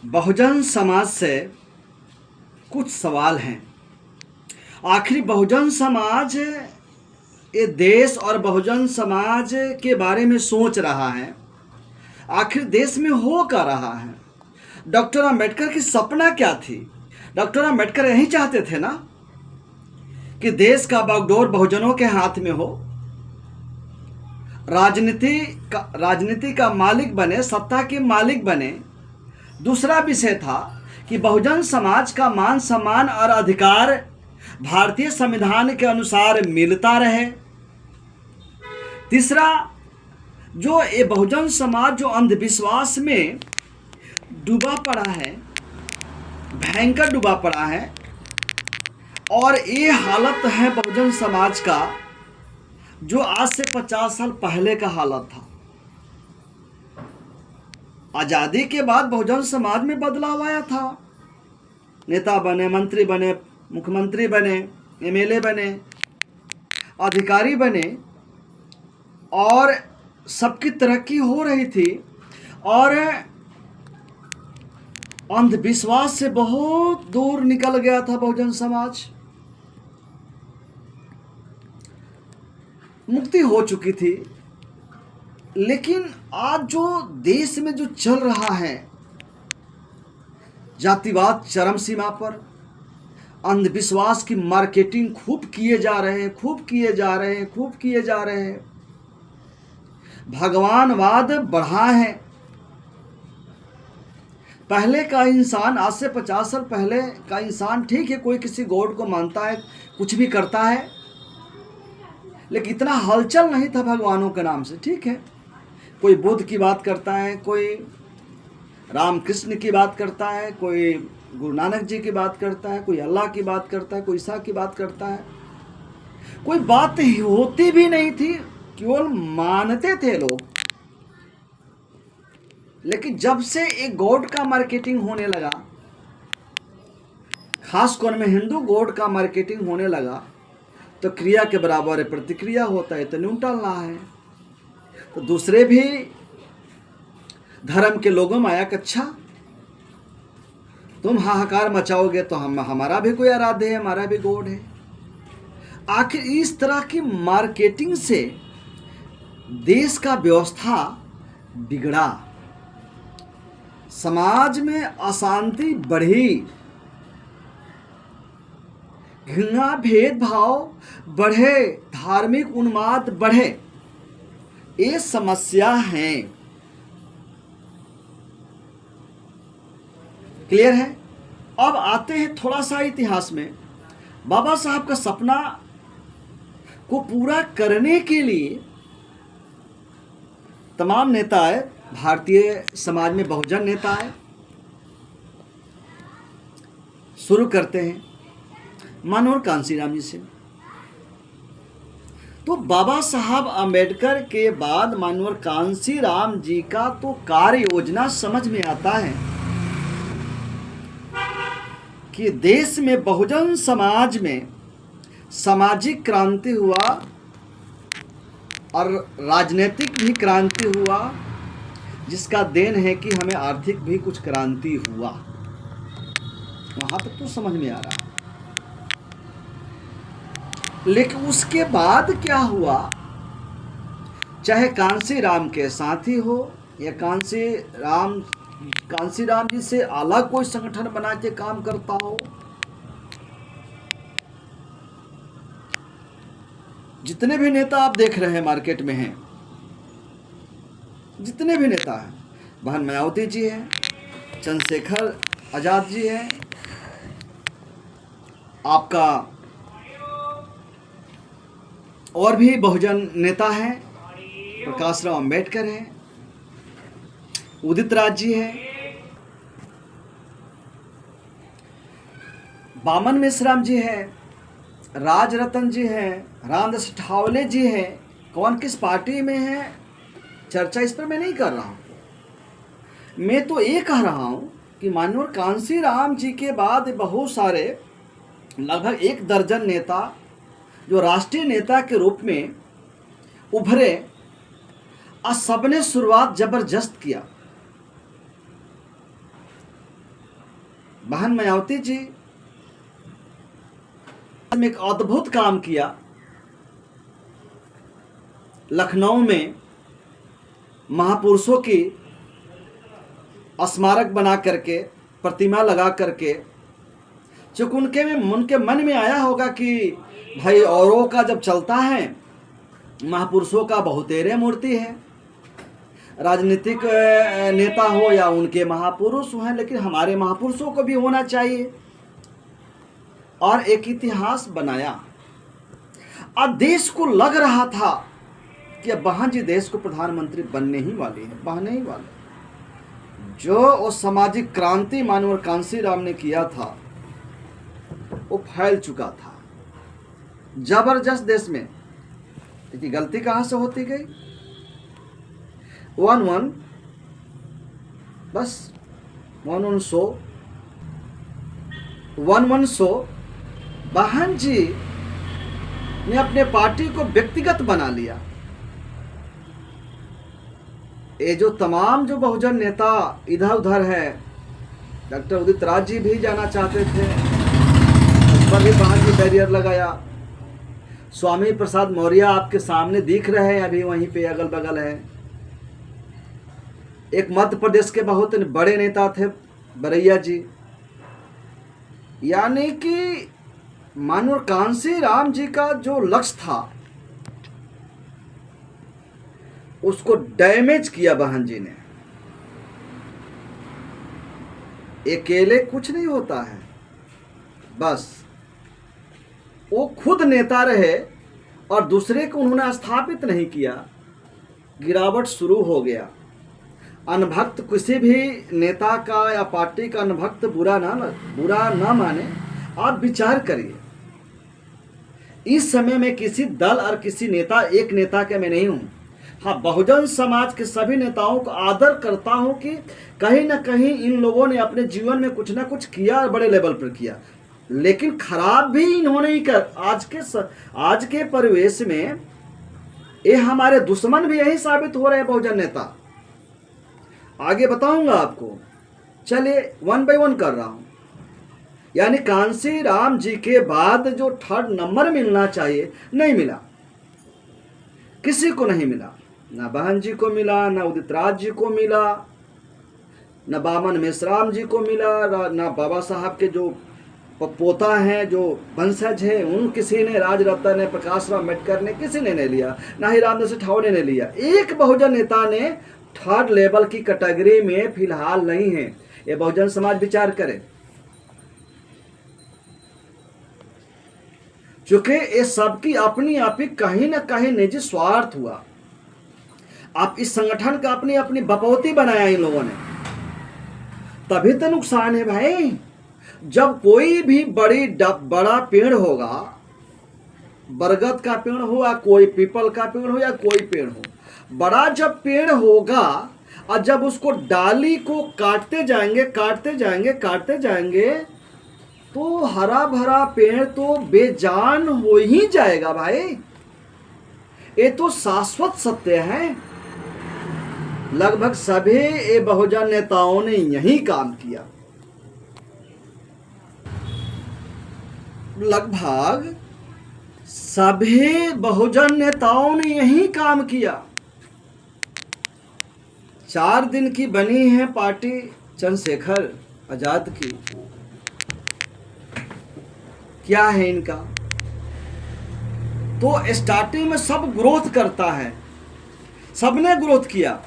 बहुजन समाज से कुछ सवाल हैं। आखिर बहुजन समाज ये देश और बहुजन समाज के बारे में सोच रहा है, आखिर देश में हो क्या रहा है? डॉक्टर अंबेडकर की सपना क्या थी? डॉक्टर अंबेडकर यही चाहते थे ना कि देश का बागडोर बहुजनों के हाथ में हो, राजनीति का मालिक बने, सत्ता के मालिक बने। दूसरा विषय था कि बहुजन समाज का मान सम्मान और अधिकार भारतीय संविधान के अनुसार मिलता रहे। तीसरा, जो ये बहुजन समाज जो अंधविश्वास में डूबा पड़ा है, भयंकर डूबा पड़ा है, और ये हालत है बहुजन समाज का जो आज से 50 साल पहले का हालत था। आज़ादी के बाद बहुजन समाज में बदलाव आया था। नेता बने, मंत्री बने, मुख्यमंत्री बने, एमएलए बने, अधिकारी बने, और सबकी तरक्की हो रही थी, और अंधविश्वास से बहुत दूर निकल गया था बहुजन समाज। मुक्ति हो चुकी थी। लेकिन आज जो देश में जो चल रहा है, जातिवाद चरम सीमा पर, अंधविश्वास की मार्केटिंग खूब किए जा रहे हैं, भगवानवाद बढ़ा है। पहले का इंसान, आज से 50 साल पहले का इंसान ठीक है, कोई किसी गॉड को मानता है, कुछ भी करता है, लेकिन इतना हलचल नहीं था भगवानों के नाम से। ठीक है, कोई बुद्ध की बात करता है, कोई रामकृष्ण की बात करता है, कोई गुरु नानक जी की बात करता है, कोई अल्लाह की बात करता है, कोई ईसा की बात करता है। कोई बात होती भी नहीं थी, केवल मानते थे लोग। लेकिन जब से एक गॉड का मार्केटिंग होने लगा, खासकर में हिंदू गॉड का मार्केटिंग होने लगा, तो क्रिया के बराबर प्रतिक्रिया होता है, तो न्यून टालना है। तो दूसरे भी धर्म के लोगों में आया कि अच्छा तुम हाहाकार मचाओगे तो हमारा भी कोई आराध्य है, हमारा भी गॉड है। आखिर इस तरह की मार्केटिंग से देश का व्यवस्था बिगड़ा, समाज में अशांति बढ़ी, घृणा भेदभाव बढ़े, धार्मिक उन्माद बढ़े। ये समस्या है। क्लियर है? अब आते हैं थोड़ा सा इतिहास में। बाबा साहब का सपना को पूरा करने के लिए तमाम नेता है, भारतीय समाज में बहुजन नेता है। शुरू करते हैं मानवर कांसीराम जी से। तो बाबा साहब अंबेडकर के बाद मानवर कांसीराम जी का तो कार्य योजना समझ में आता है कि देश में बहुजन समाज में सामाजिक क्रांति हुआ और राजनीतिक भी क्रांति हुआ, जिसका देन है कि हमें आर्थिक भी कुछ क्रांति हुआ। वहां तक तो समझ में आ रहा है। लेकिन उसके बाद क्या हुआ, चाहे कांसीराम के साथी हो या कांसीराम जी से अलग कोई संगठन बना के काम करता हो, जितने भी नेता आप देख रहे हैं मार्केट में हैं, जितने भी नेता हैं, बहन मायावती जी हैं, चंद्रशेखर आजाद जी हैं, आपका और भी बहुजन नेता हैं, प्रकाश राव अंबेडकर हैं, उदित राज जी हैं, बामन मिश्राम जी हैं, राजरतन जी हैं, रामदास ठावले जी हैं। कौन किस पार्टी में है, चर्चा इस पर मैं नहीं कर रहा हूँ। मैं तो ये कह रहा हूँ कि मानवर कांसीराम जी के बाद बहुत सारे, लगभग 1 दर्जन नेता जो राष्ट्रीय नेता के रूप में उभरे, और सबने शुरुआत जबरदस्त किया। बहन मायावती जी ने एक अद्भुत काम किया। लखनऊ में महापुरुषों की स्मारक बना करके, प्रतिमा लगा करके, चूंकि उनके मन में आया होगा कि भाई औरों का जब चलता है, महापुरुषों का बहुतेरे मूर्ति है, राजनीतिक नेता हो या उनके महापुरुष हैं, लेकिन हमारे महापुरुषों को भी होना चाहिए। और एक इतिहास बनाया। अब देश को लग रहा था कि अब बहन जी देश को प्रधानमंत्री बनने ही वाली है, बनने ही वाले। जो वो सामाजिक क्रांति मानवर कांशीराम ने किया था वो फैल चुका था जबरदस्त देश में। इतनी गलती कहाँ से होती गई? 1-1 बस 1-1 सो बहन जी ने अपने पार्टी को व्यक्तिगत बना लिया। ये जो तमाम जो बहुजन नेता इधर उधर है, डॉक्टर उदित राज जी भी जाना चाहते थे, उस पर भी बहन जी बैरियर लगाया। स्वामी प्रसाद मौर्य आपके सामने दिख रहे हैं, अभी वहीं पे अगल बगल है। एक मध्य प्रदेश के बहुत बड़े नेता थे बरैया जी, यानी कि मानवर कांशीराम जी का जो लक्ष्य था उसको डैमेज किया बहन जी ने। अकेले कुछ नहीं होता है, बस वो खुद नेता रहे और दूसरे को उन्होंने स्थापित नहीं किया, गिरावट शुरू हो गया। अनभक्त किसी भी नेता का या पार्टी का अनभक्त बुरा ना माने। आप विचार करिए, इस समय में किसी दल और किसी नेता, एक नेता के मैं नहीं हूं, हाँ बहुजन समाज के सभी नेताओं को आदर करता हूं कि कहीं ना कहीं इन लोगों ने अपने जीवन में कुछ ना कुछ किया और बड़े लेवल पर किया, लेकिन खराब भी इन्होंने ही कर। आज के परिवेश में ये हमारे दुश्मन भी यही साबित हो रहे हैं बहुजन नेता। आगे बताऊंगा आपको, चलिए 1 by 1 कर रहा हूं। यानी कांशीराम जी के बाद जो 3rd नंबर मिलना चाहिए नहीं मिला, किसी को नहीं मिला। ना बहन जी को मिला, ना उदित राज जी को मिला, ना बामन मेश्राम जी को मिला, ना बाबा साहब के जो पोता हैं, जो वंशज हैं, उन किसी ने, राज रत्न ने, प्रकाश राव अम्बेडकर ने, किसी ने नहीं लिया, ना ही रामदास ठाकुर ने लिया। एक बहुजन नेता ने 3rd लेवल की कैटेगरी में फिलहाल नहीं है। ये बहुजन समाज विचार करे, चूंकि ये सबकी अपनी अपनी कहीं ना कहीं निजी स्वार्थ हुआ। आप इस संगठन का अपनी अपनी बपौती बनाया इन लोगों ने, तभी तो नुकसान है भाई। जब कोई भी बड़ा पेड़ होगा, बरगद का पेड़ हो या कोई पीपल का पेड़ हो या कोई पेड़ हो, बड़ा जब पेड़ होगा और जब उसको डाली को काटते जाएंगे तो हरा भरा पेड़ तो बेजान हो ही जाएगा भाई। ये तो शाश्वत सत्य है। लगभग सभी ये बहुजन नेताओं ने यही काम किया। लगभग सभी बहुजन नेताओं ने यही काम किया। 4 दिन की बनी है पार्टी चंद्रशेखर आजाद की। क्या है इनका? तो स्टार्टिंग में सब ग्रोथ करता है, सबने ग्रोथ किया,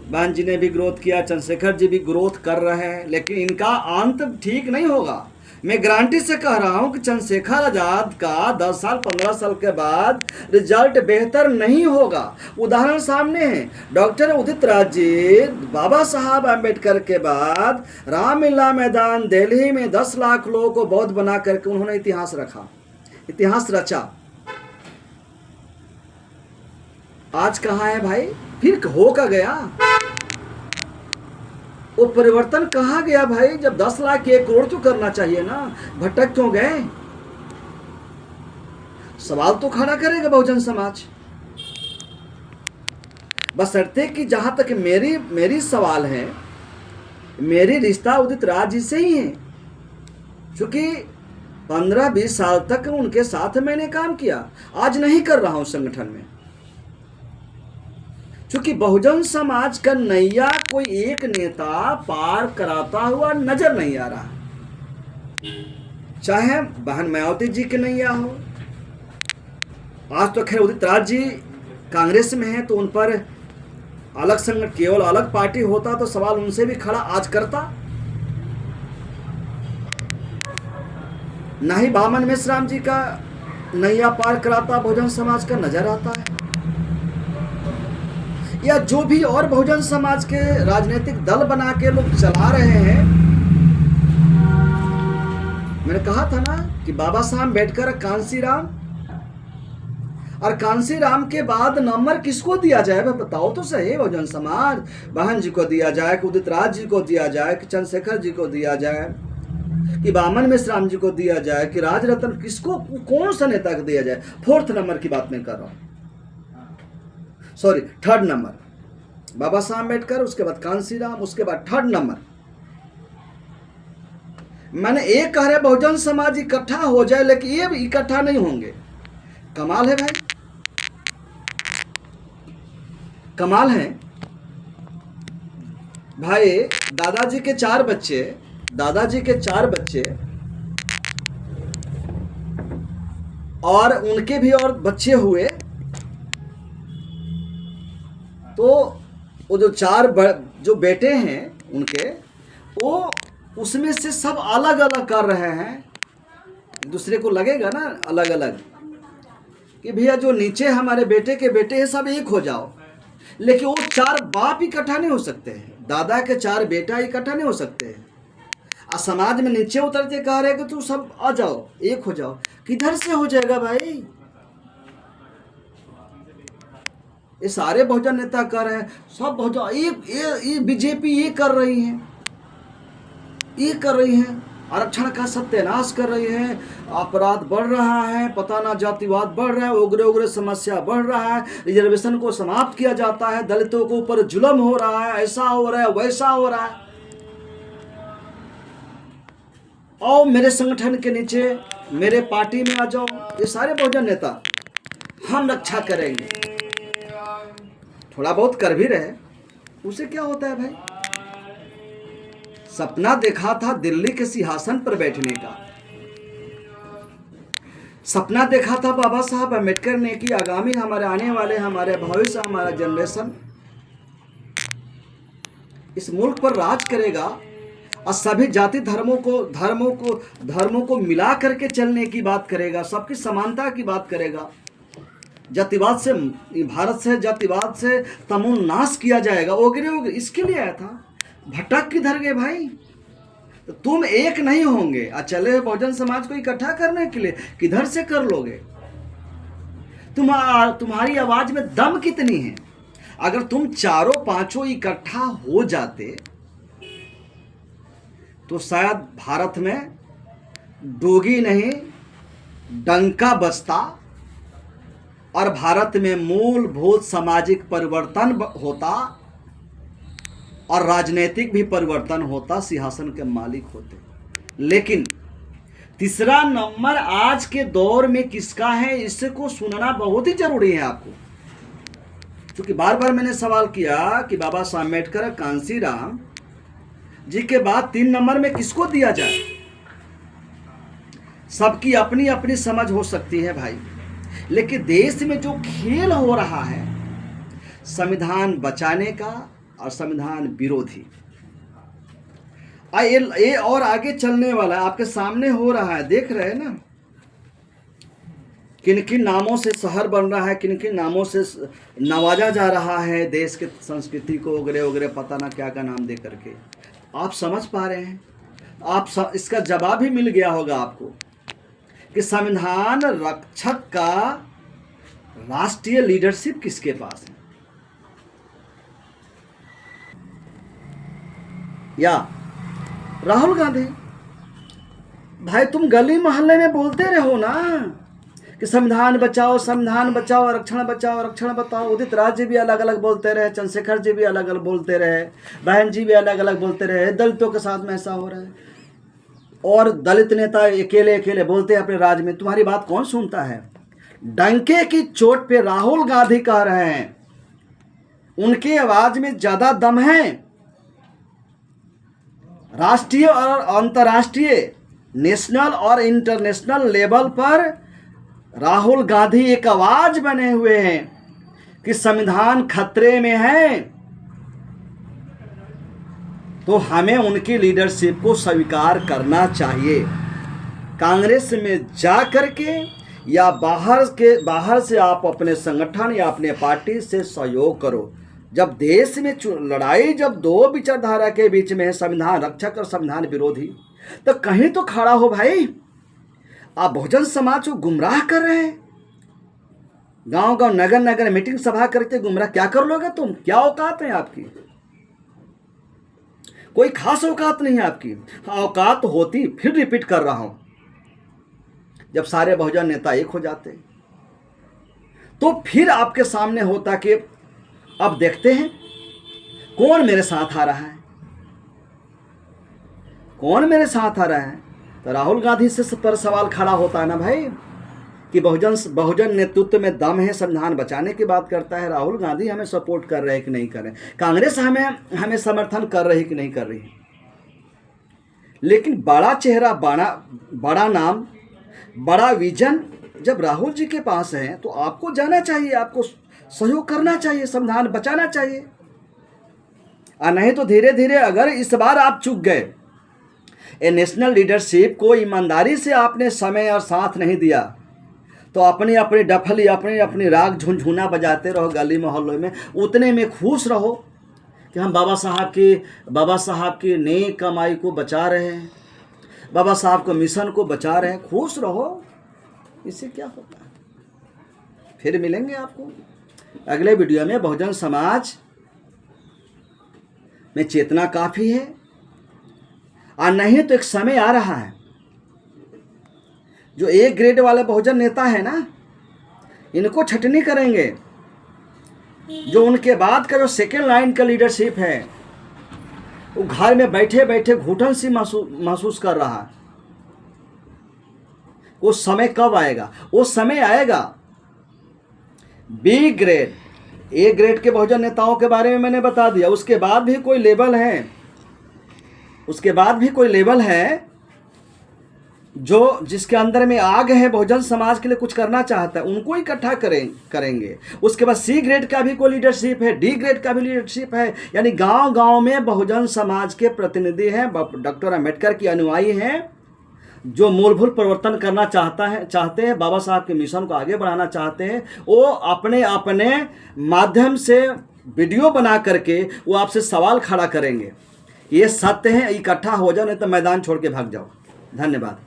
बहन जी ने भी ग्रोथ किया, चंद्रशेखर जी भी ग्रोथ कर रहे हैं, लेकिन इनका अंत ठीक नहीं होगा। मैं गारंटी से कह रहा हूं कि चंद्रशेखर आजाद का 10 साल 15 साल के बाद रिजल्ट बेहतर नहीं होगा। उदाहरण सामने है, डॉक्टर उदित राज जी बाबा साहब अम्बेडकर के बाद रामलीला मैदान दिल्ली में 10 लाख लोगों को बौद्ध बना करके उन्होंने इतिहास रचा। आज कहाँ है भाई? फिर हो का गया वो परिवर्तन कहाँ गया भाई? जब 10 लाख 1 करोड़ तो करना चाहिए ना, भटक क्यों गए? सवाल तो खड़ा करेगा बहुजन समाज। बशर्ते कि जहां तक मेरी सवाल है मेरी रिश्ता उदित राज जी से ही है, क्योंकि 15-20 साल तक उनके साथ मैंने काम किया, आज नहीं कर रहा हूं संगठन में, क्योंकि बहुजन समाज का नैया कोई एक नेता पार कराता हुआ नजर नहीं आ रहा, चाहे बहन मायावती जी की नैया हो। आज तो खैर उदित राज जी कांग्रेस में है, तो उन पर अलग संगठन, केवल अलग पार्टी होता तो सवाल उनसे भी खड़ा आज करता। ना ही बामन मेश्राम जी का नैया पार कराता बहुजन समाज का नजर आता है, या जो भी और बहुजन समाज के राजनीतिक दल बना के लोग चला रहे हैं। मैंने कहा था ना कि बाबा साहब अम्बेडकर, कांसीराम, और कांसीराम के बाद नंबर किसको दिया जाए? बताओ तो सही। बहुजन समाज बहन जी को दिया जाए, कि उदित राज जी को दिया जाए, कि चंद्रशेखर जी को दिया जाए, कि बामन मेश्राम जी को दिया जाए, कि राजरत्न, किसको, कौन सा नेता को दिया जाए? 4th नंबर की बात मैं कर रहा हूं, सॉरी 3rd नंबर बाबा साहब अम्बेडकर, उसके बाद कांसीराम, उसके बाद 3rd नंबर। मैंने एक कह रहे बहुजन समाज इकट्ठा हो जाए, लेकिन ये इकट्ठा नहीं होंगे। कमाल है भाई, कमाल है भाई। दादाजी के 4 बच्चे, दादाजी के 4 बच्चे, और उनके भी और बच्चे हुए, तो वो जो 4 जो बेटे हैं उनके, वो उसमें से सब अलग अलग कर रहे हैं। दूसरे को लगेगा ना अलग अलग, कि भैया जो नीचे हमारे बेटे के बेटे हैं सब एक हो जाओ, लेकिन वो 4 बाप इकट्ठा नहीं हो सकते हैं, दादा के 4 बेटा इकट्ठा नहीं हो सकते हैं। और समाज में नीचे उतरते कह रहे कि तू सब आ जाओ, एक हो जाओ, किधर से हो जाएगा भाई? ये सारे बहुजन नेता कर रहे हैं, सब बहुजन, ये बीजेपी ये कर रही है, ये कर रही है, आरक्षण का सत्यानाश कर रही है, अपराध बढ़ रहा है, पता ना जातिवाद बढ़ रहा है, उग्र उग्र समस्या बढ़ रहा है, रिजर्वेशन को समाप्त किया जाता है, दलितों के ऊपर जुल्म हो रहा है, ऐसा हो रहा है, वैसा हो रहा है। और मेरे संगठन के नीचे, मेरे पार्टी में आ जाओ, ये सारे बहुजन नेता हम रक्षा करेंगे। थोड़ा बहुत कर भी रहे, उसे क्या होता है भाई? सपना देखा था दिल्ली के सिंहासन पर बैठने का, सपना देखा था बाबा साहब अम्बेडकर ने कि आगामी हमारे आने वाले, हमारे भविष्य, हमारा जनरेशन इस मुल्क पर राज करेगा, और सभी जाति धर्मों को मिला करके चलने की बात करेगा, सबकी समानता की बात करेगा, जातिवाद से, भारत से जातिवाद से तमूल नाश किया जाएगा, वगैरह। इसके लिए आया था। भटक किधर गए भाई? तो तुम एक नहीं होंगे, चले बहुजन समाज को इकट्ठा करने के लिए, किधर से कर लोगे? तुम्हारी आवाज में दम कितनी है? अगर तुम 4-5 इकट्ठा हो जाते तो शायद भारत में डोगी नहीं डंका बजता, और भारत में मूलभूत सामाजिक परिवर्तन होता, और राजनीतिक भी परिवर्तन होता, सिंहासन के मालिक होते। लेकिन तीसरा नंबर आज के दौर में किसका है, इसको सुनना बहुत ही जरूरी है आपको। क्योंकि बार बार मैंने सवाल किया कि बाबा साहब अम्बेडकर, कांसीराम जी के बाद 3 नंबर में किसको दिया जाए? सबकी अपनी अपनी समझ हो सकती है भाई, लेकिन देश में जो खेल हो रहा है संविधान बचाने का और संविधान विरोधी, ये और आगे चलने वाला है, आपके सामने हो रहा है, देख रहे हैं ना। किन किन नामों से शहर बन रहा है, किन किन नामों से नवाजा जा रहा है देश के संस्कृति को, वगैरह वगैरह, पता ना क्या क्या नाम दे करके। आप समझ पा रहे हैं? इसका जवाब भी मिल गया होगा आपको कि संविधान रक्षक का राष्ट्रीय लीडरशिप किसके पास है, या राहुल गांधी। भाई तुम गली मोहल्ले में बोलते रहो ना कि संविधान बचाओ, संविधान बचाओ, आरक्षण बचाओ, आरक्षण बताओ। उदित राज जी भी अलग अलग बोलते रहे, चंद्रशेखर जी भी अलग अलग बोलते रहे, बहन जी भी अलग अलग बोलते रहे, दलितों के साथ में ऐसा हो रहा है। और दलित नेता अकेले अकेले बोलते हैं अपने राज्य में, तुम्हारी बात कौन सुनता है। डंके की चोट पे राहुल गांधी कह रहे हैं, उनकी आवाज में ज्यादा दम है। राष्ट्रीय और अंतर्राष्ट्रीय, नेशनल और इंटरनेशनल लेवल पर राहुल गांधी एक आवाज बने हुए हैं कि संविधान खतरे में है। तो हमें उनकी लीडरशिप को स्वीकार करना चाहिए। कांग्रेस में जा करके या बाहर से आप अपने संगठन या अपने पार्टी से सहयोग करो। जब देश में लड़ाई जब दो विचारधारा के बीच में है, संविधान रक्षक और संविधान विरोधी, तो कहीं तो खड़ा हो भाई। आप बहुजन समाज को गुमराह कर रहे हैं। गांव गांव नगर नगर मीटिंग सभा करके गुमराह क्या कर लोगे तुम? क्या औकात है आपकी? कोई खास औकात नहीं है आपकी। औकात होती, फिर रिपीट कर रहा हूं, जब सारे बहुजन नेता एक हो जाते तो फिर आपके सामने होता कि अब देखते हैं कौन मेरे साथ आ रहा है, कौन मेरे साथ आ रहा है। तो राहुल गांधी से पर सवाल खड़ा होता है ना भाई, कि बहुजन नेतृत्व में दम है, संविधान बचाने की बात करता है। राहुल गांधी हमें सपोर्ट कर रहे हैं कि नहीं कर रहे, कांग्रेस हमें समर्थन कर रही कि नहीं कर रही। लेकिन बड़ा चेहरा, बड़ा नाम, बड़ा विजन जब राहुल जी के पास है तो आपको जाना चाहिए, आपको सहयोग करना चाहिए, संविधान बचाना चाहिए। और नहीं तो धीरे धीरे अगर इस बार आप चूक गए, नेशनल लीडरशिप को ईमानदारी से आपने समय और साथ नहीं दिया, तो अपनी अपनी डफली, अपनी अपनी राग झुनझुना बजाते रहो गली मोहल्लों में, उतने में खुश रहो कि हम बाबा साहब की नेक कमाई को बचा रहे हैं, बाबा साहब को मिशन को बचा रहे हैं। खुश रहो, इससे क्या होता है। फिर मिलेंगे आपको अगले वीडियो में। बहुजन समाज में चेतना काफ़ी है, और नहीं तो एक समय आ रहा है जो एक ग्रेड वाले बहुजन नेता है ना, इनको छटनी करेंगे। जो उनके बाद का जो सेकेंड लाइन का लीडरशिप है, वो घर में बैठे बैठे घुटन सी महसूस कर रहा है। वो समय कब आएगा? वो समय आएगा। बी ग्रेड, ए ग्रेड के बहुजन नेताओं के बारे में मैंने बता दिया। उसके बाद भी कोई लेवल है, उसके बाद भी कोई लेवल है जो जिसके अंदर में आग है, बहुजन समाज के लिए कुछ करना चाहता है, उनको इकट्ठा करेंगे। उसके बाद सी ग्रेड का भी कोई लीडरशिप है, डी ग्रेड का भी लीडरशिप है। यानी गांव गांव में बहुजन समाज के प्रतिनिधि हैं, डॉक्टर अंबेडकर की अनुयायी हैं, जो मूलभूत परिवर्तन करना चाहते हैं, बाबा साहब के मिशन को आगे बढ़ाना चाहते हैं। वो अपने अपने माध्यम से वीडियो बना करके वो आपसे सवाल खड़ा करेंगे। ये सत्य है, इकट्ठा हो जाओ, नहीं तो मैदान छोड़ के भाग जाओ। धन्यवाद।